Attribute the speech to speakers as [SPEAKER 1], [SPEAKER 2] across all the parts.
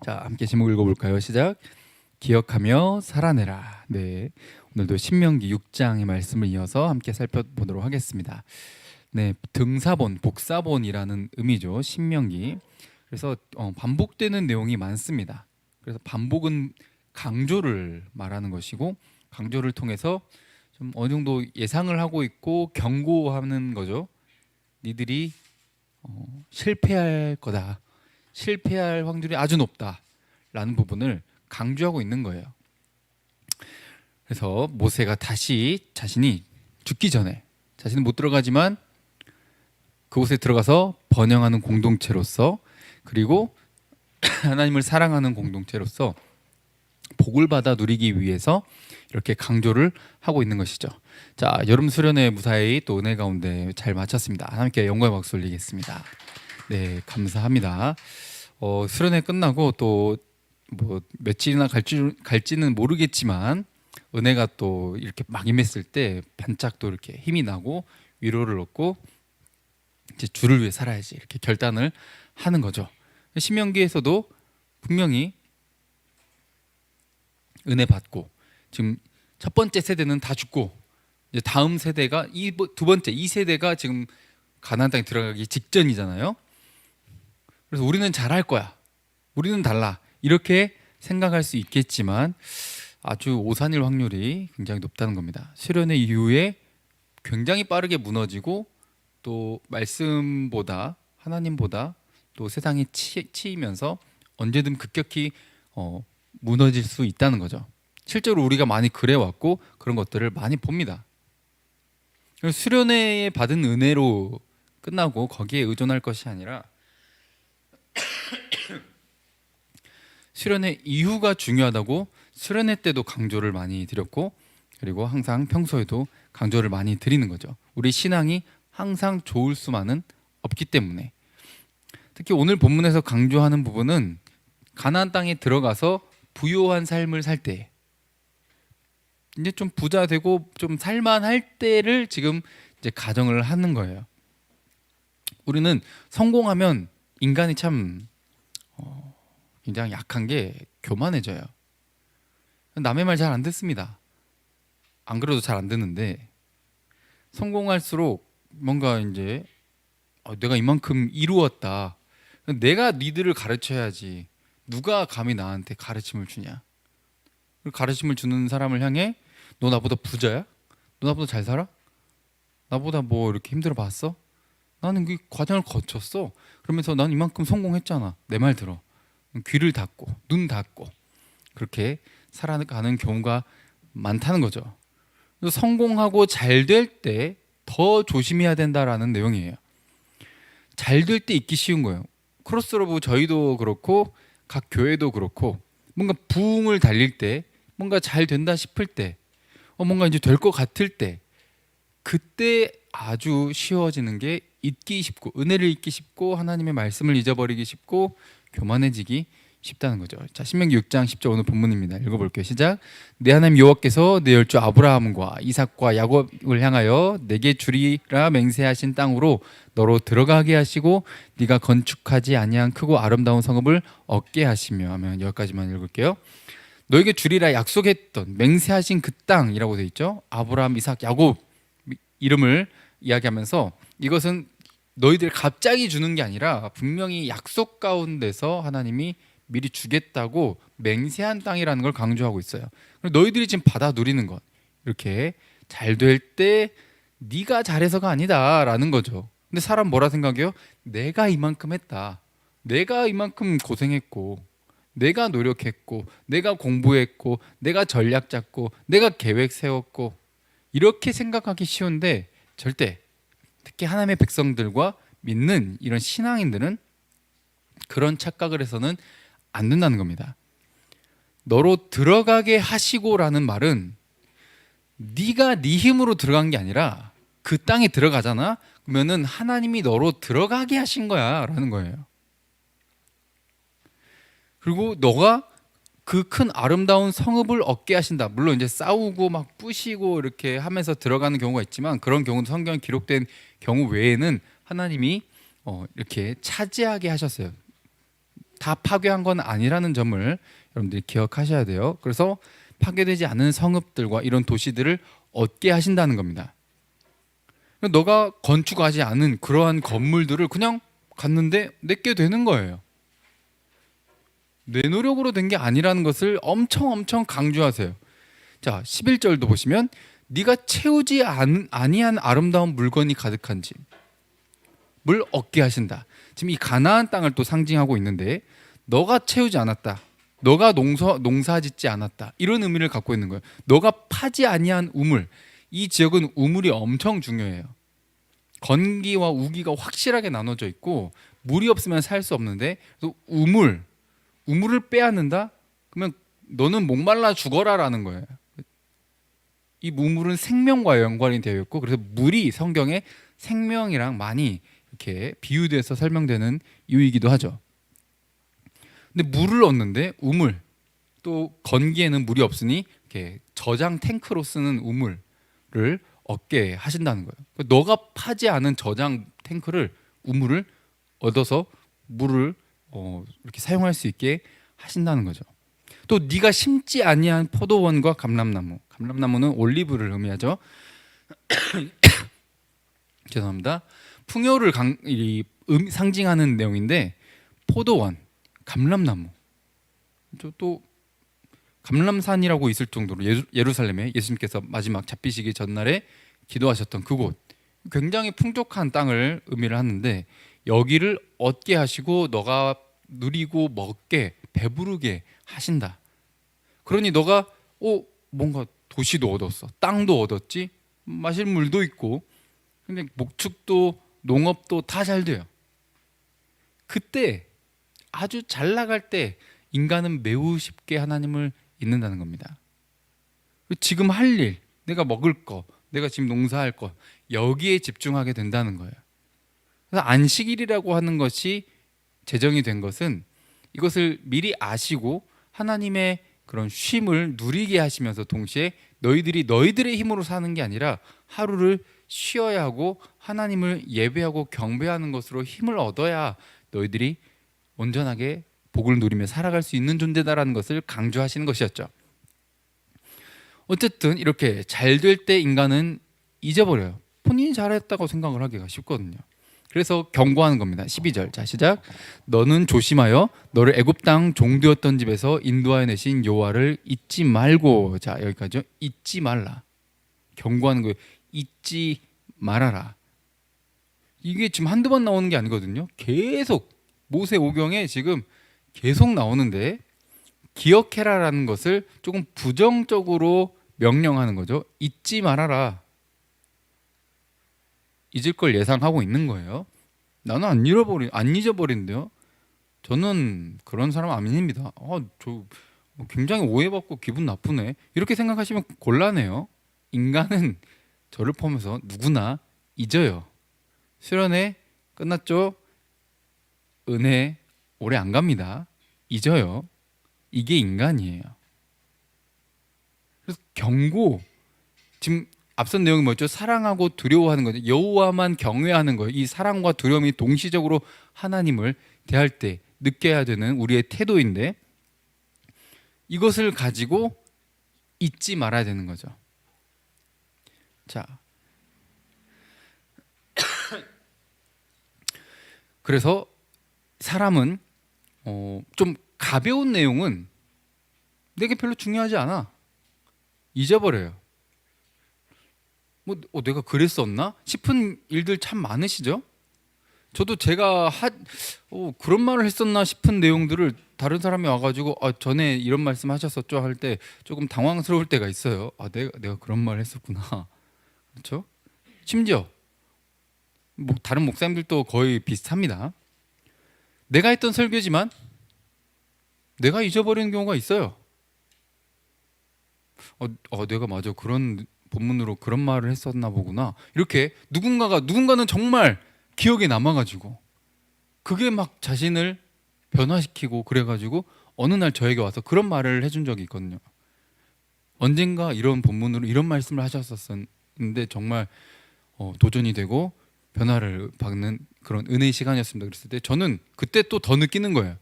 [SPEAKER 1] 자, 함께 제목 읽어볼까요? 시작. 기억하며 살아내라. 네, 오늘도 신명기 6장의 말씀을 이어서 함께 살펴보도록 하겠습니다. 네, 등사본, 복사본이라는 의미죠. 신명기. 그래서 반복되는 내용이 많습니다. 그래서 반복은 강조를 말하는 것이고, 강조를 통해서 좀 어느 정도 예상을 하고 있고 경고하는 거죠. 니들이 실패할 거다. 실패할 확률이 아주 높다라는 부분을 강조하고 있는 거예요. 그래서 모세가 다시 자신이 죽기 전에, 자신은 못 들어가지만 그곳에 들어가서 번영하는 공동체로서, 그리고 하나님을 사랑하는 공동체로서 복을 받아 누리기 위해서 이렇게 강조를 하고 있는 것이죠. 자, 여름 수련회 무사히 또 은혜 가운데 잘 마쳤습니다. 하나님께 영광의 박수 올리겠습니다. 네, 감사합니다. 수련회 끝나고 또 뭐 며칠이나 갈지는 모르겠지만 은혜가 또 이렇게 막 임했을 때 반짝 또 이렇게 힘이 나고 위로를 얻고 이제 주를 위해 살아야지 이렇게 결단을 하는 거죠. 신명기에서도 분명히 은혜 받고 지금 첫 번째 세대는 다 죽고 이제 다음 세대가 두 번째 이 세대가 지금 가나안 땅에 들어가기 직전이잖아요. 그래서 우리는 잘할 거야, 우리는 달라, 이렇게 생각할 수 있겠지만 아주 오산일 확률이 굉장히 높다는 겁니다. 수련회 이후에 굉장히 빠르게 무너지고 또 말씀보다 하나님보다 또 세상에 치이면서 언제든 급격히 무너질 수 있다는 거죠. 실제로 우리가 많이 그래왔고 그런 것들을 많이 봅니다. 수련회에 받은 은혜로 끝나고 거기에 의존할 것이 아니라 수련회 이후가 중요하다고 수련회 때도 강조를 많이 드렸고, 그리고 항상 평소에도 강조를 많이 드리는 거죠. 우리 신앙이 항상 좋을 수만은 없기 때문에. 특히 오늘 본문에서 강조하는 부분은 가나안 땅에 들어가서 부요한 삶을 살 때, 이제 좀 부자 되고 좀 살만할 때를 지금 이제 가정을 하는 거예요. 우리는 성공하면 인간이 참 굉장히 약한 게 교만해져요. 남의 말 잘 안 듣습니다. 안 그래도 잘 안 듣는데 성공할수록 뭔가 이제 내가 이만큼 이루었다, 내가 니들을 가르쳐야지, 누가 감히 나한테 가르침을 주냐. 가르침을 주는 사람을 향해 너 나보다 부자야? 너 나보다 잘 살아? 나보다 뭐 이렇게 힘들어 봤어? 나는 그 과정을 거쳤어. 그러면서 난 이만큼 성공했잖아. 내 말 들어. 귀를 닫고 눈 닫고 그렇게 살아가는 경우가 많다는 거죠. 그래서 성공하고 잘 될 때 더 조심해야 된다라는 내용이에요. 잘 될 때 있기 쉬운 거예요. 크로스로브 저희도 그렇고 각 교회도 그렇고 뭔가 부흥을 달릴 때, 뭔가 잘 된다 싶을 때, 뭔가 이제 될 것 같을 때, 그때 아주 쉬워지는 게 잊기 쉽고, 은혜를 잊기 쉽고, 하나님의 말씀을 잊어버리기 쉽고, 교만해지기 쉽다는 거죠. 자, 신명기 6장 10절 오늘 본문입니다. 읽어볼게요. 시작. 내 하나님 여호와께서 내 열조 아브라함과 이삭과 야곱을 향하여 내게 주리라 맹세하신 땅으로 너로 들어가게 하시고 네가 건축하지 아니한 크고 아름다운 성읍을 얻게 하시며, 하면 여기까지만 읽을게요. 너에게 주리라 약속했던 맹세하신 그 땅이라고 되어 있죠. 아브라함, 이삭, 야곱 이름을 이야기하면서 이것은 너희들 갑자기 주는 게 아니라 분명히 약속 가운데서 하나님이 미리 주겠다고 맹세한 땅이라는 걸 강조하고 있어요. 너희들이 지금 받아 누리는 것, 이렇게 잘 될 때 네가 잘해서가 아니다라는 거죠. 근데 사람 뭐라 생각해요? 내가 이만큼 했다, 내가 이만큼 고생했고, 내가 노력했고, 내가 공부했고, 내가 전략 짰고, 내가 계획 세웠고, 이렇게 생각하기 쉬운데 절대, 특히 하나님의 백성들과 믿는 이런 신앙인들은 그런 착각을 해서는 안 된다는 겁니다. 너로 들어가게 하시고라는 말은 네가 네 힘으로 들어간 게 아니라 그 땅에 들어가잖아. 그러면은 하나님이 너로 들어가게 하신 거야 라는 거예요. 그리고 너가 그 큰 아름다운 성읍을 얻게 하신다. 물론 이제 싸우고 막 부시고 이렇게 하면서 들어가는 경우가 있지만, 그런 경우도 성경에 기록된 경우 외에는 하나님이 이렇게 차지하게 하셨어요. 다 파괴한 건 아니라는 점을 여러분들이 기억하셔야 돼요. 그래서 파괴되지 않은 성읍들과 이런 도시들을 얻게 하신다는 겁니다. 너가 건축하지 않은 그러한 건물들을 그냥 갔는데 내게 되는 거예요. 내 노력으로 된 게 아니라는 것을 엄청 강조하세요. 자, 11절도 보시면 네가 채우지 아니한 아름다운 물건이 가득한 집을 얻게 하신다. 지금 이 가나안 땅을 또 상징하고 있는데 너가 채우지 않았다. 너가 농사짓지 않았다. 이런 의미를 갖고 있는 거예요. 너가 파지 아니한 우물. 이 지역은 우물이 엄청 중요해요. 건기와 우기가 확실하게 나눠져 있고 물이 없으면 살 수 없는데 또 우물을 빼앗는다? 그러면 너는 목말라 죽어라라는 거예요. 이 우물은 생명과 연관이 되어 있고 그래서 물이 성경에 생명이랑 많이 이렇게 비유돼서 설명되는 이유이기도 하죠. 근데 물을 얻는데 우물 또 건기에는 물이 없으니 이렇게 저장 탱크로 쓰는 우물을 얻게 하신다는 거예요. 너가 파지 않은 저장 탱크를 우물을 얻어서 물을 이렇게 사용할 수 있게 하신다는 거죠. 또 네가 심지 아니한 포도원과 감람나무는 올리브를 의미하죠. 죄송합니다. 풍요를 상징하는 내용인데 포도원, 감람나무 또 감람산이라고 있을 정도로 예루살렘에 예수님께서 마지막 잡히시기 전날에 기도하셨던 그곳 굉장히 풍족한 땅을 의미를 하는데 여기를 얻게 하시고 너가 누리고 먹게 배부르게 하신다. 그러니 너가 뭔가 도시도 얻었어, 땅도 얻었지, 마실 물도 있고, 근데 목축도 농업도 다 잘 돼요. 그때 아주 잘 나갈 때 인간은 매우 쉽게 하나님을 잊는다는 겁니다. 지금 할 일, 내가 먹을 거, 내가 지금 농사할 거 여기에 집중하게 된다는 거예요. 그래서 안식일이라고 하는 것이 제정이 된 것은 이것을 미리 아시고 하나님의 그런 쉼을 누리게 하시면서 동시에 너희들의 힘으로 사는 게 아니라 하루를 쉬어야 하고 하나님을 예배하고 경배하는 것으로 힘을 얻어야 너희들이 온전하게 복을 누리며 살아갈 수 있는 존재다라는 것을 강조하시는 것이었죠. 어쨌든 이렇게 잘 될 때 인간은 잊어버려요. 본인이 잘했다고 생각을 하기가 쉽거든요. 그래서 경고하는 겁니다. 12절. 자, 시작. 너는 조심하여 너를 애굽 땅 종되었던 집에서 인도하여 내신 여호와를 잊지 말고. 자, 여기까지요. 잊지 말라. 경고하는 거예요. 잊지 말아라. 이게 지금 한두 번 나오는 게 아니거든요. 계속 모세 오경에 지금 계속 나오는데 기억해라라는 것을 조금 부정적으로 명령하는 거죠. 잊지 말아라. 잊을 걸 예상하고 있는 거예요. 나는 안 잊어버린대요. 저는 그런 사람 아닙니다. 저 굉장히 오해받고 기분 나쁘네. 이렇게 생각하시면 곤란해요. 인간은 저를 포함해서 누구나 잊어요. 수련회 끝났죠? 은혜 오래 안 갑니다. 잊어요. 이게 인간이에요. 그래서 경고, 지금 앞선 내용이 뭐였죠? 사랑하고 두려워하는 거죠. 여호와만 경외하는 거예요. 이 사랑과 두려움이 동시적으로 하나님을 대할 때 느껴야 되는 우리의 태도인데 이것을 가지고 잊지 말아야 되는 거죠. 자, 그래서 사람은 좀 가벼운 내용은 내게 별로 중요하지 않아. 잊어버려요. 내가 그랬었나 싶은 일들 참 많으시죠? 저도 제가 그런 말을 했었나 싶은 내용들을 다른 사람이 와가지고 전에 이런 말씀 하셨었죠 할 때 조금 당황스러울 때가 있어요. 내가 그런 말을 했었구나. 그렇죠? 심지어 다른 목사님들도 거의 비슷합니다. 내가 했던 설교지만 내가 잊어버리는 경우가 있어요. 내가 맞아 그런 본문으로 그런 말을 했었나 보구나. 이렇게 누군가는 정말 기억에 남아가지고 그게 막 자신을 변화시키고 그래가지고 어느 날 저에게 와서 그런 말을 해준 적이 있거든요. 언젠가 이런 본문으로 이런 말씀을 하셨었는데 정말 도전이 되고 변화를 받는 그런 은혜의 시간이었습니다. 그랬을 때 저는 그때 또 더 느끼는 거예요.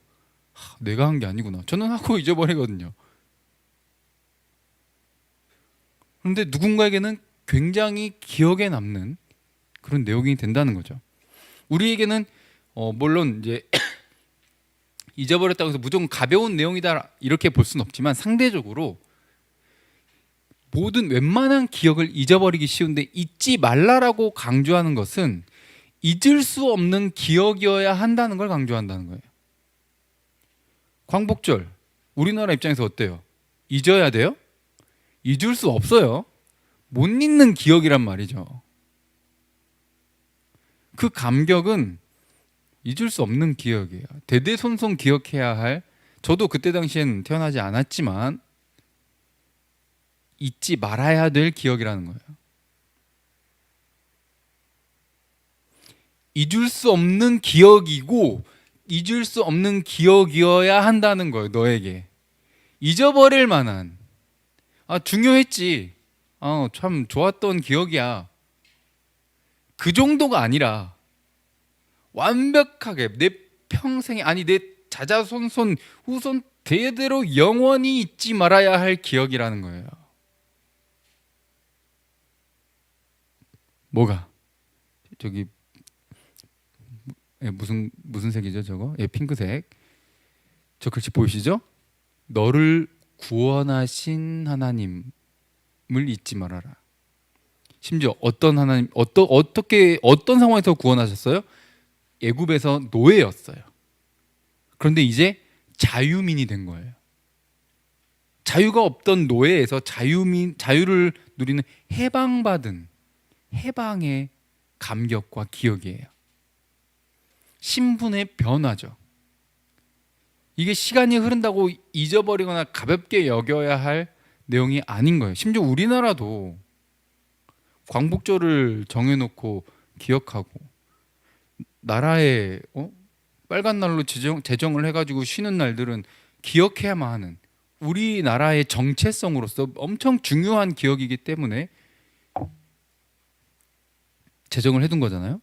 [SPEAKER 1] 내가 한 게 아니구나. 저는 하고 잊어버리거든요. 그런데 누군가에게는 굉장히 기억에 남는 그런 내용이 된다는 거죠. 우리에게는 물론 이제 잊어버렸다고 해서 무조건 가벼운 내용이다 이렇게 볼 수는 없지만, 상대적으로 모든 웬만한 기억을 잊어버리기 쉬운데 잊지 말라라고 강조하는 것은 잊을 수 없는 기억이어야 한다는 걸 강조한다는 거예요. 광복절, 우리나라 입장에서 어때요? 잊어야 돼요? 잊을 수 없어요. 못 잊는 기억이란 말이죠. 그 감격은 잊을 수 없는 기억이에요. 대대손손 기억해야 할, 저도 그때 당시엔 태어나지 않았지만 잊지 말아야 될 기억이라는 거예요. 잊을 수 없는 기억이고 잊을 수 없는 기억이어야 한다는 거예요. 너에게 잊어버릴 만한, 중요했지, 참 좋았던 기억이야, 그 정도가 아니라 완벽하게 내 평생에, 아니 내 자자손손 후손 대대로 영원히 잊지 말아야 할 기억이라는 거예요. 뭐가? 저기 무슨 색이죠 저거? 핑크색. 저 글씨 보이시죠? 너를 구원하신 하나님을 잊지 말아라. 심지어 어떤 하나님, 어떤 상황에서 구원하셨어요? 애굽에서 노예였어요. 그런데 이제 자유민이 된 거예요. 자유가 없던 노예에서 자유를 누리는 해방받은 해방의 감격과 기억이에요. 신분의 변화죠. 이게 시간이 흐른다고 잊어버리거나 가볍게 여겨야 할 내용이 아닌 거예요. 심지어 우리나라도 광복절을 정해놓고 기억하고, 나라에 빨간 날로 제정을 해가지고 쉬는 날들은 기억해야만 하는, 우리나라의 정체성으로서 엄청 중요한 기억이기 때문에 제정을 해둔 거잖아요.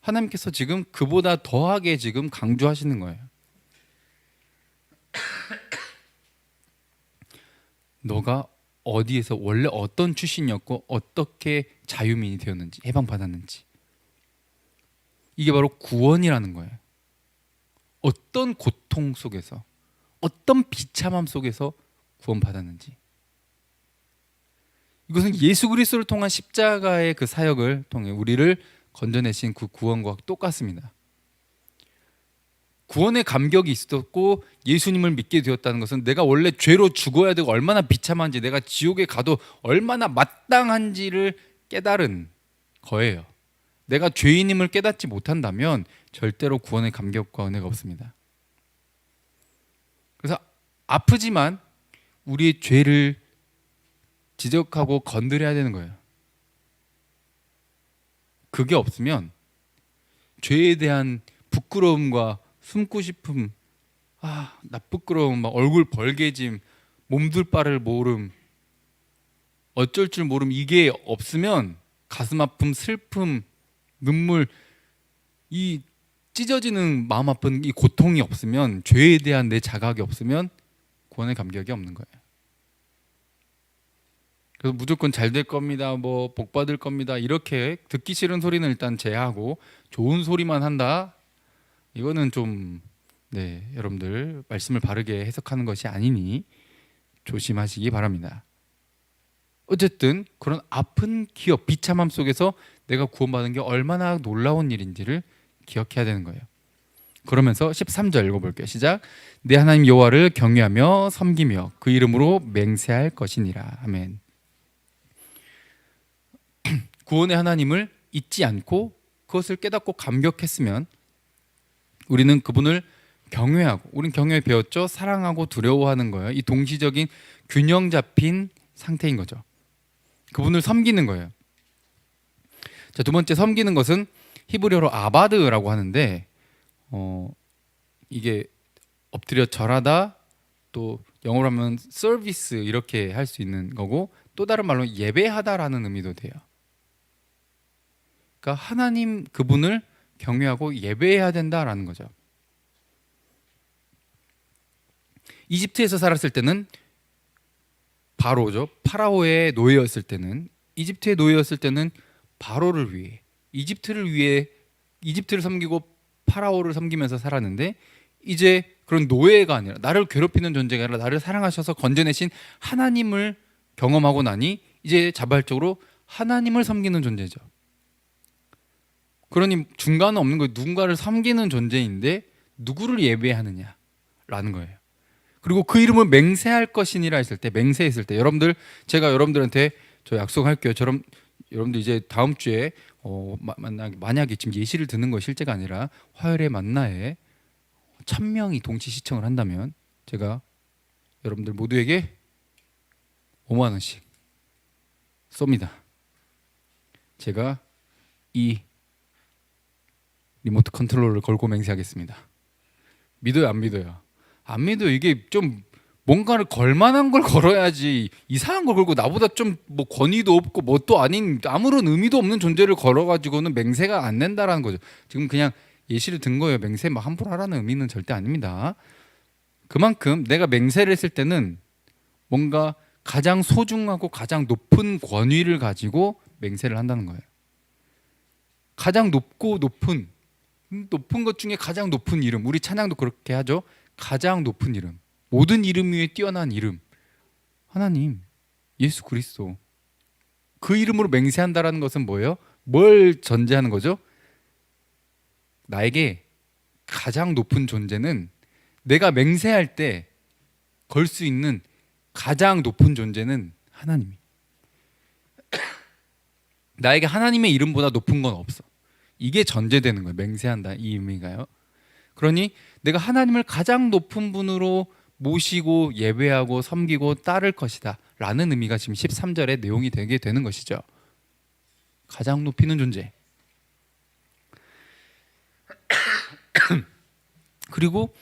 [SPEAKER 1] 하나님께서 지금 그보다 더하게 지금 강조하시는 거예요. 너가 어디에서 원래 어떤 출신이었고 어떻게 자유민이 되었는지, 해방받았는지. 이게 바로 구원이라는 거예요. 어떤 고통 속에서, 어떤 비참함 속에서 구원받았는지. 이것은 예수 그리스도를 통한 십자가의 그 사역을 통해 우리를 건져내신 그 구원과 똑같습니다. 구원의 감격이 있었고 예수님을 믿게 되었다는 것은 내가 원래 죄로 죽어야 되고 얼마나 비참한지, 내가 지옥에 가도 얼마나 마땅한지를 깨달은 거예요. 내가 죄인임을 깨닫지 못한다면 절대로 구원의 감격과 은혜가 없습니다. 그래서 아프지만 우리의 죄를 지적하고 건드려야 되는 거예요. 그게 없으면 죄에 대한 부끄러움과 숨고 싶음, 나 부끄러움, 막 얼굴 벌개짐, 몸둘 바를 모름, 어쩔 줄 모름, 이게 없으면, 가슴 아픔, 슬픔, 눈물, 이 찢어지는 마음 아픈 이 고통이 없으면, 죄에 대한 내 자각이 없으면 구원의 감격이 없는 거예요. 그래서 무조건 잘 될 겁니다, 뭐 복 받을 겁니다, 이렇게 듣기 싫은 소리는 일단 제하고 좋은 소리만 한다, 이거는 좀 여러분들 말씀을 바르게 해석하는 것이 아니니 조심하시기 바랍니다. 어쨌든 그런 아픈 기억, 비참함 속에서 내가 구원받은 게 얼마나 놀라운 일인지를 기억해야 되는 거예요. 그러면서 13절 읽어볼게요. 시작. 내 하나님 여호와를 경외하며 섬기며 그 이름으로 맹세할 것이니라. 아멘. 구원의 하나님을 잊지 않고 그것을 깨닫고 감격했으면 우리는 그분을 경외하고, 우린 경외 배웠죠. 사랑하고 두려워하는 거예요. 이 동시적인 균형 잡힌 상태인 거죠. 그분을 섬기는 거예요. 자, 두 번째, 섬기는 것은 히브리어로 아바드라고 하는데, 이게 엎드려 절하다, 또 영어로 하면 서비스 이렇게 할 수 있는 거고, 또 다른 말로 예배하다라는 의미도 돼요. 그러니까 하나님 그분을 경외하고 예배해야 된다라는 거죠. 이집트에서 살았을 때는 바로죠. 파라오의 노예였을 때는, 이집트의 노예였을 때는 바로를 위해, 이집트를 위해, 이집트를 섬기고 파라오를 섬기면서 살았는데, 이제 그런 노예가 아니라, 나를 괴롭히는 존재가 아니라 나를 사랑하셔서 건져내신 하나님을 경험하고 나니 이제 자발적으로 하나님을 섬기는 존재죠. 그러니 중간은 없는 거예요. 누군가를 섬기는 존재인데 누구를 예배하느냐라는 거예요. 그리고 그 이름을 맹세할 것이니라 했을 때, 맹세했을 때, 여러분들, 제가 여러분들한테 저 약속할게요. 저럼 여러분들 이제 다음 주에 만약에 지금 예시를 듣는 거 실제가 아니라 화요일에 만나에 1000명이 동시 시청을 한다면 제가 여러분들 모두에게 5만 원씩 쏩니다. 제가 이 리모트 컨트롤을 걸고 맹세하겠습니다. 믿어요, 안 믿어요? 안 믿어요. 이게 좀 뭔가를 걸만한 걸 걸어야지, 이상한 걸 걸고 나보다 좀 뭐 권위도 없고 뭣도 아닌 아무런 의미도 없는 존재를 걸어가지고는 맹세가 안 된다라는 거죠. 지금 그냥 예시를 든 거예요. 맹세 막 함부로 하라는 의미는 절대 아닙니다. 그만큼 내가 맹세를 했을 때는 뭔가 가장 소중하고 가장 높은 권위를 가지고 맹세를 한다는 거예요. 가장 높고 높은 것 중에 가장 높은 이름, 우리 찬양도 그렇게 하죠. 가장 높은 이름, 모든 이름 위에 뛰어난 이름, 하나님, 예수 그리스도. 그 이름으로 맹세한다라는 것은 뭐예요? 뭘 전제하는 거죠? 나에게 가장 높은 존재는, 내가 맹세할 때 걸 수 있는 가장 높은 존재는 하나님이. 나에게 하나님의 이름보다 높은 건 없어. 이게 전제되는 거예요. 맹세한다, 이 의미가요. 그러니 내가 하나님을 가장 높은 분으로 모시고 예배하고 섬기고 따를 것이다 라는 의미가 지금 13절의 내용이 되게 되는 것이죠. 가장 높이는 존재. 그리고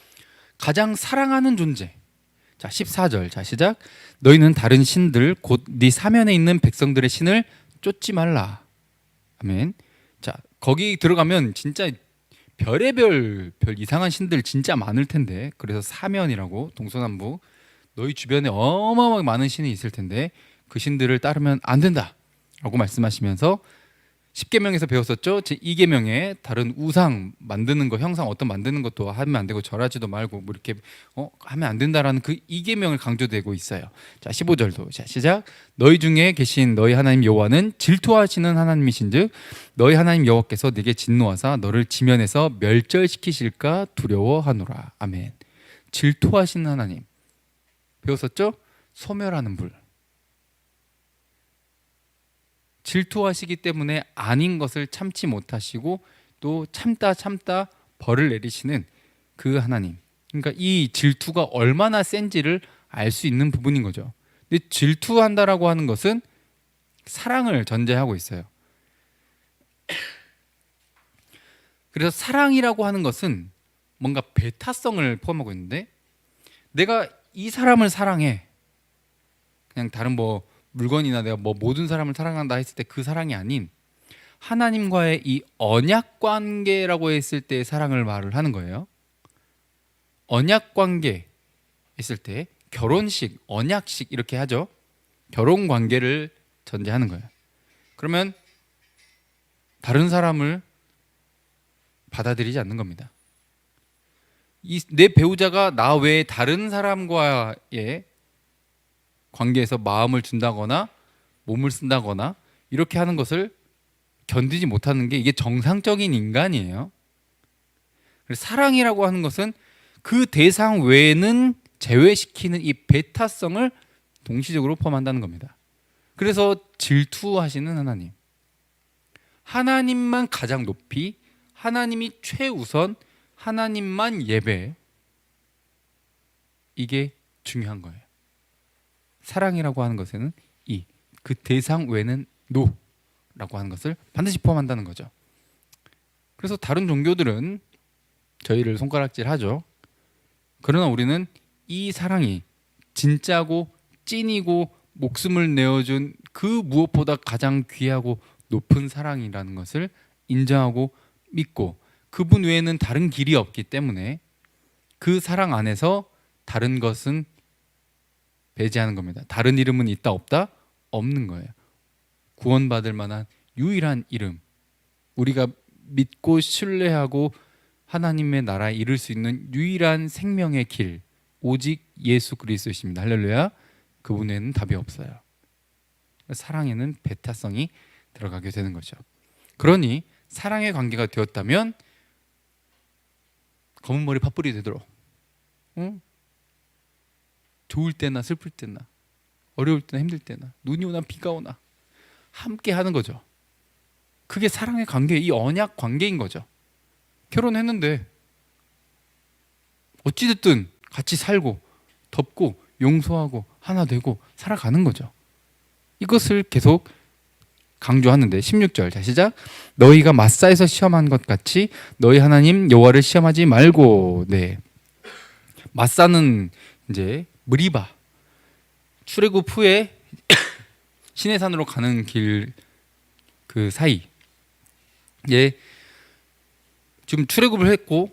[SPEAKER 1] 가장 사랑하는 존재. 자, 14절. 자, 시작. 너희는 다른 신들 곧 네 사면에 있는 백성들의 신을 쫓지 말라. 아멘. 자, 거기 들어가면 진짜 별의별 이상한 신들 진짜 많을 텐데, 그래서 사면이라고, 동서남북 너희 주변에 어마어마하게 많은 신이 있을 텐데 그 신들을 따르면 안 된다 라고 말씀하시면서 10계명에서 배웠었죠. 제2계명에 다른 우상 만드는 거, 형상 어떤 만드는 것도 하면 안 되고 절하지도 말고 뭐 이렇게 하면 안 된다라는 그 2계명을 강조되고 있어요. 자, 15절도 자, 시작. 너희 중에 계신 너희 하나님 여호와는 질투하시는 하나님이신즉 너희 하나님 여호와께서 네게 진노하사 너를 지면에서 멸절시키실까 두려워하노라. 아멘. 질투하시는 하나님 배웠었죠? 소멸하는 불. 질투하시기 때문에 아닌 것을 참지 못하시고 또 참다 벌을 내리시는 그 하나님. 그러니까 이 질투가 얼마나 센지를 알 수 있는 부분인 거죠. 근데 질투한다라고 하는 것은 사랑을 전제하고 있어요. 그래서 사랑이라고 하는 것은 뭔가 배타성을 포함하고 있는데, 내가 이 사람을 사랑해, 그냥 다른 뭐 물건이나 내가 뭐 모든 사람을 사랑한다 했을 때 그 사랑이 아닌 하나님과의 이 언약 관계라고 했을 때의 사랑을 말을 하는 거예요. 언약 관계 했을 때 결혼식, 언약식 이렇게 하죠. 결혼 관계를 전제하는 거예요. 그러면 다른 사람을 받아들이지 않는 겁니다. 내 배우자가 나 외에 다른 사람과의 관계에서 마음을 준다거나 몸을 쓴다거나 이렇게 하는 것을 견디지 못하는 게, 이게 정상적인 인간이에요. 그래서 사랑이라고 하는 것은 그 대상 외에는 제외시키는 이 배타성을 동시적으로 포함한다는 겁니다. 그래서 질투하시는 하나님, 하나님만 가장 높이, 하나님이 최우선, 하나님만 예배, 이게 중요한 거예요. 사랑이라고 하는 것에는 그 대상 외에는 노라고 하는 것을 반드시 포함한다는 거죠. 그래서 다른 종교들은 저희를 손가락질하죠. 그러나 우리는 이 사랑이 진짜고 찐이고 목숨을 내어준 그 무엇보다 가장 귀하고 높은 사랑이라는 것을 인정하고 믿고, 그분 외에는 다른 길이 없기 때문에 그 사랑 안에서 다른 것은 배제하는 겁니다. 다른 이름은 있다 없다? 없는 거예요. 구원받을 만한 유일한 이름, 우리가 믿고 신뢰하고 하나님의 나라에 이를 수 있는 유일한 생명의 길, 오직 예수 그리스도이십니다. 할렐루야. 그분에는 답이 없어요. 사랑에는 배타성이 들어가게 되는 거죠. 그러니 사랑의 관계가 되었다면 검은 머리 팥불이 되도록, 응? 좋을 때나 슬플 때나 어려울 때나 힘들 때나 눈이 오나 비가 오나 함께 하는 거죠. 그게 사랑의 관계, 이 언약 관계인 거죠. 결혼했는데 어찌됐든 같이 살고 덮고 용서하고 하나 되고 살아가는 거죠. 이것을 계속 강조하는데 16절, 자 시작. 너희가 마사에서 시험한 것 같이 너희 하나님 여호와를 시험하지 말고. 네, 마사는 이제 무리바, 출애굽 후에 시내산으로 가는 길 그 사이, 예, 지금 출애굽을 했고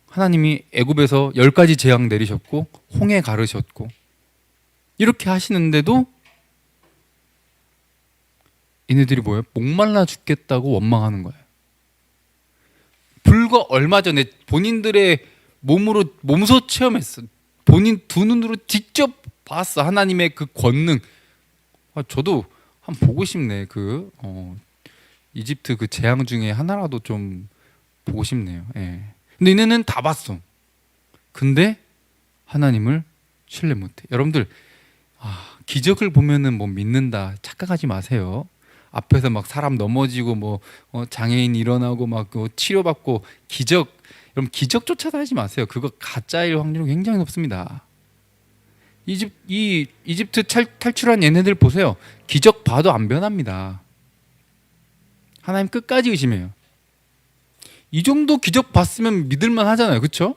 [SPEAKER 1] 하나님이 애굽에서 10가지 재앙 내리셨고 홍해 가르셨고 이렇게 하시는데도 얘네들이 뭐예요? 목말라 죽겠다고 원망하는 거예요. 불과 얼마 전에 본인들의 몸으로 몸소 체험했어. 본인 두 눈으로 직접 봤어. 하나님의 그 권능. 저도 한번 보고 싶네. 이집트 그 재앙 중에 하나라도 좀 보고 싶네요. 예. 근데 얘네는 다 봤어. 근데 하나님을 신뢰 못해. 여러분들, 기적을 보면은 뭐 믿는다 착각하지 마세요. 앞에서 막 사람 넘어지고 뭐 장애인 일어나고 막 치료받고 기적, 여러분 기적조차도 하지 마세요. 그거 가짜일 확률이 굉장히 높습니다. 이집트 탈출한 얘네들 보세요. 기적 봐도 안 변합니다. 하나님 끝까지 의심해요. 이 정도 기적 봤으면 믿을만 하잖아요. 그렇죠?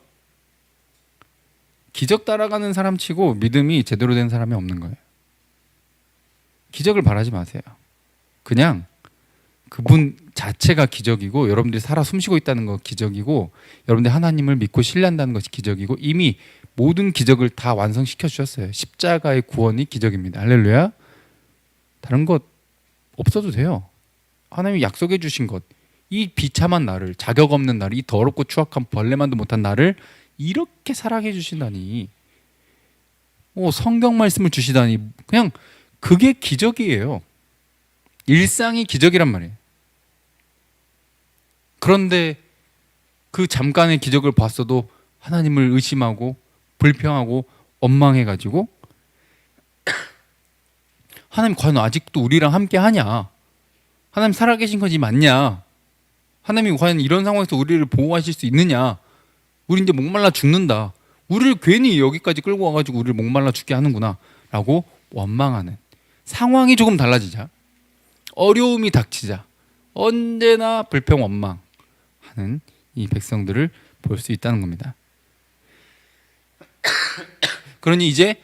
[SPEAKER 1] 기적 따라가는 사람 치고 믿음이 제대로 된 사람이 없는 거예요. 기적을 바라지 마세요. 그냥 그분 자체가 기적이고 여러분들이 살아 숨쉬고 있다는 거 기적이고 여러분들이 하나님을 믿고 신뢰한다는 것이 기적이고 이미 모든 기적을 다 완성시켜 주셨어요. 십자가의 구원이 기적입니다. 할렐루야. 다른 것 없어도 돼요. 하나님이 약속해 주신 것, 이 비참한 나를, 자격 없는 나를, 이 더럽고 추악한 벌레만도 못한 나를 이렇게 사랑해 주신다니, 성경 말씀을 주시다니, 그냥 그게 기적이에요. 일상이 기적이란 말이에요. 그런데 그 잠깐의 기적을 봤어도 하나님을 의심하고 불평하고 원망해가지고 하나님 과연 아직도 우리랑 함께 하냐? 하나님 살아계신 것이 맞냐? 하나님이 과연 이런 상황에서 우리를 보호하실 수 있느냐? 우리 이제 목말라 죽는다. 우리를 괜히 여기까지 끌고 와가지고 우리를 목말라 죽게 하는구나 라고 원망하는, 상황이 조금 달라지자, 어려움이 닥치자 언제나 불평 원망하는 이 백성들을 볼 수 있다는 겁니다. 그러니 이제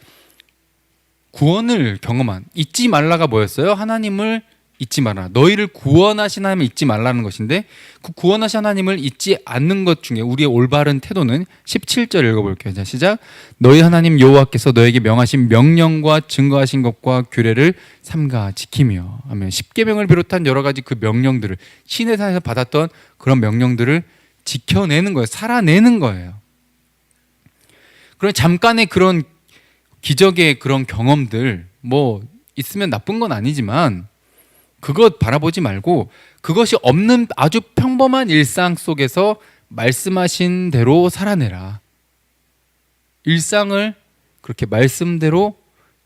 [SPEAKER 1] 구원을 경험한, 잊지 말라가 뭐였어요? 하나님을 잊지 마라. 너희를 구원하신 하나님을 잊지 말라는 것인데, 그 구원하신 하나님을 잊지 않는 것 중에 우리의 올바른 태도는 17절 읽어볼게요. 자 시작. 너희 하나님 여호와께서 너에게 명하신 명령과 증거하신 것과 규례를 삼가 지키며. 아멘. 십계명을 비롯한 여러 가지 그 명령들을, 시내산에서 받았던 그런 명령들을 지켜내는 거예요. 살아내는 거예요. 그런 잠깐의 그런 기적의 그런 경험들 뭐 있으면 나쁜 건 아니지만 그것 바라보지 말고 그것이 없는 아주 평범한 일상 속에서 말씀하신 대로 살아내라. 일상을 그렇게 말씀대로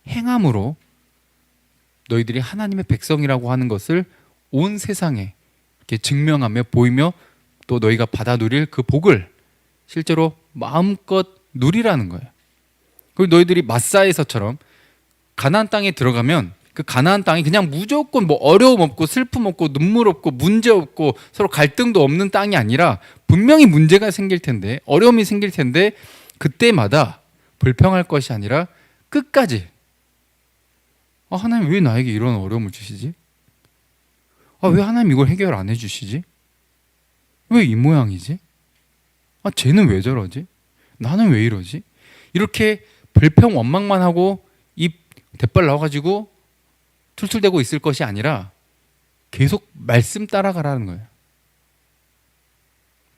[SPEAKER 1] 행함으로 너희들이 하나님의 백성이라고 하는 것을 온 세상에 이렇게 증명하며 보이며 또 너희가 받아 누릴 그 복을 실제로 마음껏 누리라는 거예요. 그리고 너희들이 마사에서처럼 가나안 땅에 들어가면 그 가나안 땅이 그냥 무조건 뭐 어려움 없고 슬픔 없고 눈물 없고 문제 없고 서로 갈등도 없는 땅이 아니라 분명히 문제가 생길 텐데, 어려움이 생길 텐데 그때마다 불평할 것이 아니라 끝까지 하나님 왜 나에게 이런 어려움을 주시지? 왜 하나님 이걸 해결 안 해주시지? 왜 이 모양이지? 쟤는 왜 저러지? 나는 왜 이러지? 이렇게 불평 원망만 하고 입 대빨 나와가지고 툴툴대고 있을 것이 아니라 계속 말씀 따라가라는 거예요.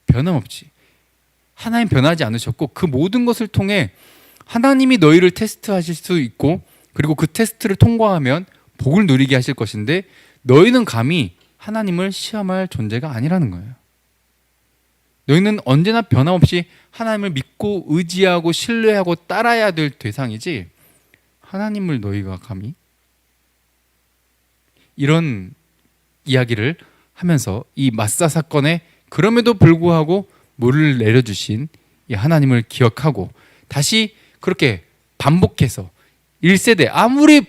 [SPEAKER 1] 변함없이. 하나님 변하지 않으셨고 그 모든 것을 통해 하나님이 너희를 테스트하실 수 있고 그리고 그 테스트를 통과하면 복을 누리게 하실 것인데 너희는 감히 하나님을 시험할 존재가 아니라는 거예요. 너희는 언제나 변함없이 하나님을 믿고 의지하고 신뢰하고 따라야 될 대상이지 하나님을 너희가 감히 이런 이야기를 하면서 이 마사 사건에 그럼에도 불구하고 물을 내려주신 이 하나님을 기억하고 다시 그렇게 반복해서 1세대 아무리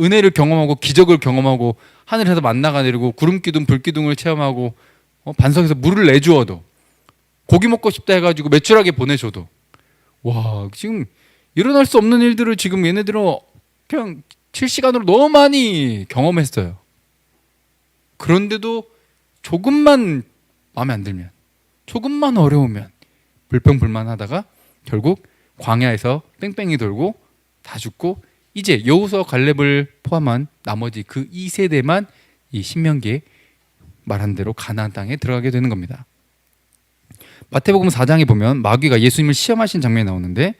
[SPEAKER 1] 은혜를 경험하고 기적을 경험하고 하늘에서 만나가 내리고 구름기둥 불기둥을 체험하고 반석에서 물을 내주어도 고기 먹고 싶다 해가지고 매출하게 보내줘도 와 지금 일어날 수 없는 일들을 지금 얘네들은 그냥 실시간으로 너무 많이 경험했어요. 그런데도 조금만 마음에 안 들면 조금만 어려우면 불평불만하다가 결국 광야에서 뺑뺑이 돌고 다 죽고 이제 여호수아 갈렙을 포함한 나머지 그 2세대만 이 신명기에 말한 대로 가나안 땅에 들어가게 되는 겁니다. 마태복음 4장에 보면 마귀가 예수님을 시험하신 장면이 나오는데